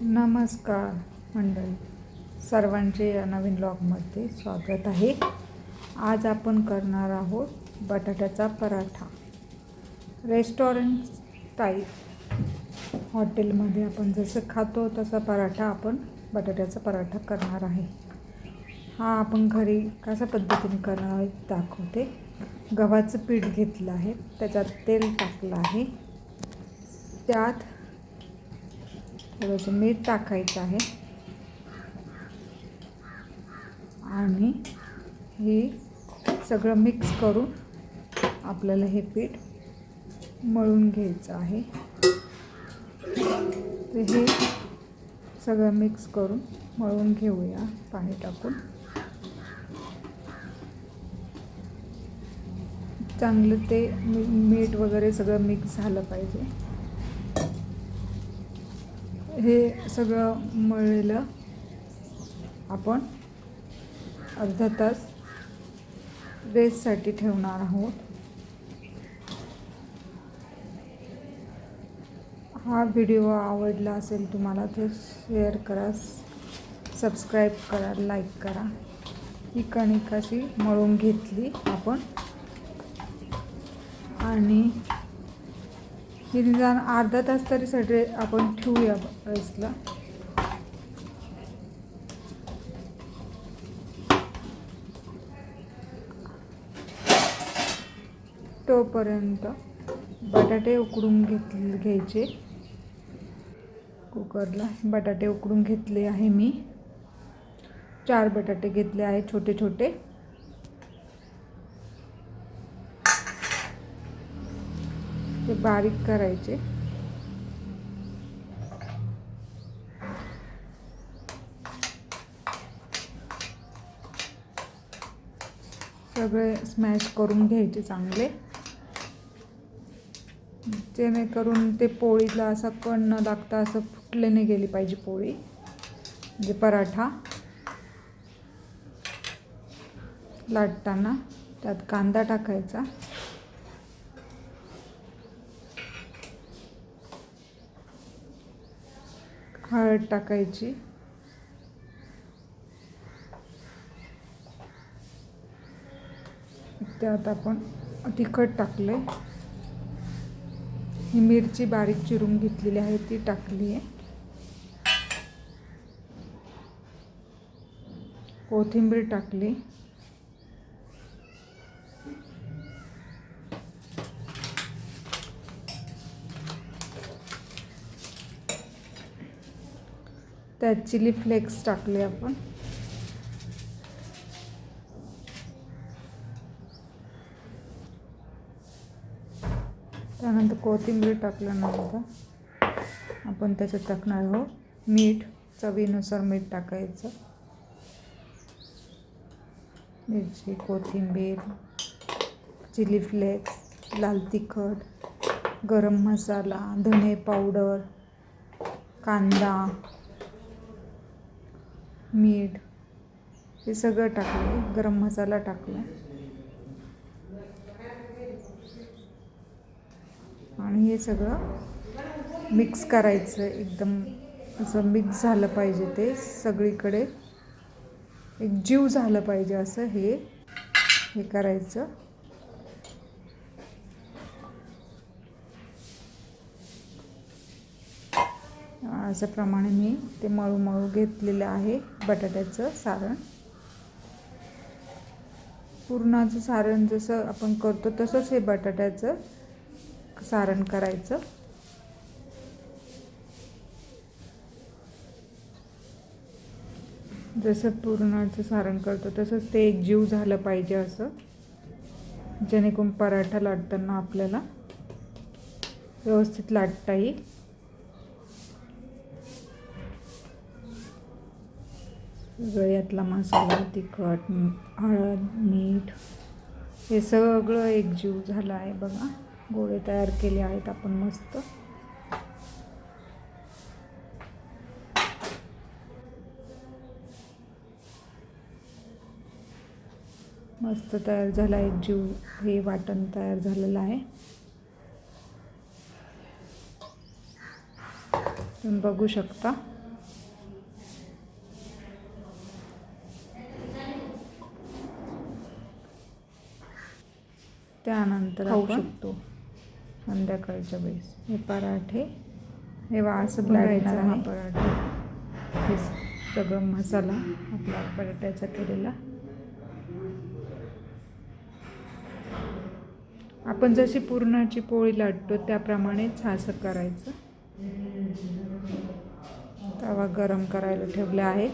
नमस्कार मंडळी, सर्वांचे या नवीन ब्लॉगमध्ये स्वागत आहे। आज आपण करणार आहोत बटाट्याचा पराठा। रेस्टॉरंट स्टाईल हॉटेलमध्ये आपण जसं खातो तसा पराठा आपण बटाट्याचा पराठा करणार आहे। हा आपण घरी कशा पद्धतीने करणार आहे दाखवते। गव्हाचं पीठ घेतलं आहे, त्याच्यात तेल टाकलं आहे, त्यात थोडंसं मीठ टाकायचं आहे आणि हे सगळं मिक्स करून आपल्याला हे पीठ मळून घ्यायचं आहे। तर हे सगळं मिक्स करून मळून घेऊया पाणी टाकून। चांगलं ते मीठ वगैरे सगळं मिक्स झालं पाहिजे। हे सगळं मळलेलं आपण अर्धा तास रेस्टसाठी ठेवणार आहोत। हा व्हिडिओ आवडला असेल तुम्हाला तर शेअर करा, सबस्क्राईब करा, लाईक करा। ही कणिक अशी मळून घेतली आपण आणि ही निदान अर्धा तास तरी साठी आपण ठेवूया रेस्टला। तोपर्यंत बटाटे उकडून घ्यायचे। कुकरला बटाटे उकडून घेतले आहे मी। 4 बटाटे घेतले आहे छोटे छोटे। ते बारीक करायचे। सगळे स्मॅश करून घ्यायचे चांगले, जेणेकरून ते पोळीला असा कण न लागता असं फुटले नाही गेली पाहिजे पोळी, म्हणजे पराठा लाटताना। त्यात कांदा टाकायचा, हळद टाकायची, त्यात आपण तिखट टाकले, ही मिरची बारीक चिरून घेतलेली आहे ती टाकली आहे, कोथिंबीर टाकली, त्यात चिली फ्लेक्स टाकले आपण, त्यानंतर कोथिंबीर टाकल्यानंतर आपण त्याच्यात टाकणार आहोत मीठ, चवीनुसार मीठ टाकायचं। मिरची, कोथिंबीर, चिली फ्लेक्स, लाल तिखट, गरम मसाला, धने पावडर, कांदा, मीठ हे सगळं टाकलं, गरम मसाला टाकला आणि हे सगळं मिक्स करायचं। एकदम असं मिक्स झालं पाहिजे, ते सगळीकडे एक जीव झालं पाहिजे असं हे करायचं। अशा प्रमाणे मी ते मळू घेतलेलं आहे बटाट्याचं सारण। पुरणाचं सारण जसं आपण करतो तसंच हे बटाट्याचं सारण करायचं। जसं पुरणाचं सारण करतो तसंच ते एक जीव झालं पाहिजे असं, जेणेकरून पराठा लाटताना आपल्याला व्यवस्थित लाटता येईल। यातला मसाला, तिखट, हळद, मीठ हे सगळं एकजीव झालं आहे बघा। गोळे तयार केले आहेत आपण मस्त। मस्त तयार झाला एकजीव, हे वाटण तयार झालेलं आहे। तुम्ही बघू शकता। त्यानंतर खाऊ शकतो संध्याकाळच्या वेळेस. हे पराठे हे असं बघायचं हा पराठा, हे सगळं मसाला आपला बटाट्याचा केलेला. आपण जशी पुरणाची पोळी लाटतो त्याप्रमाणेच असं करायचं. तवा गरम करायला ठेवला आहे.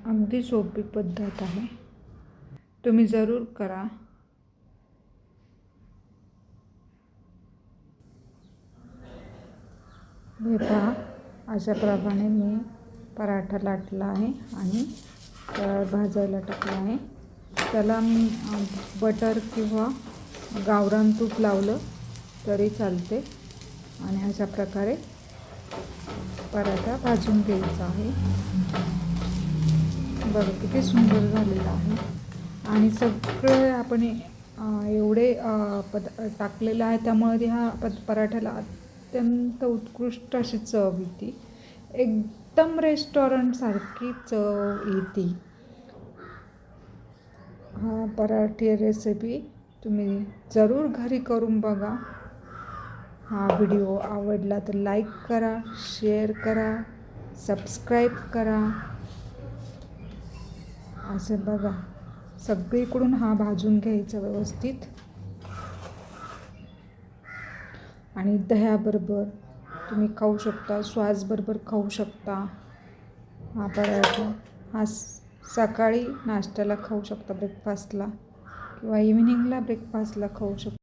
अगदी सोपी पद्धत आहे, तुम्ही जरूर करा. हे पहा, अशा प्रकारे मी पराठा लाटला आहे आणि त्याला भाजायला टाकला आहे. त्याला मी बटर किंवा गावरान तूप लावलं तरी चालते. आणि अशा प्रकारे पराठा भाजून घ्यायचा आहे. बघा किती सुंदर झालेला आहे. आणि सगळं आपण एवढे टाकलेलं आहे, त्यामुळे ह्या पराठ्याला अत्यंत उत्कृष्ट अशी चव येते. एकदम रेस्टॉरंटसारखी चव येते. हा पराठे रेसिपी तुम्ही जरूर घरी करून बघा. हा व्हिडिओ आवडला तर लाईक करा, शेअर करा, सबस्क्राईब करा. असं बघा, सगळीकडून हा भाजून घ्यायचा व्यवस्थित. आणि दह्याबरोबर तुम्ही खाऊ शकता, सॉसबरोबर खाऊ शकता. हा पराठा हा सकाळी नाश्त्याला खाऊ शकता, ब्रेकफास्टला किंवा इव्हिनिंगला ब्रेकफास्टला खाऊ शकता.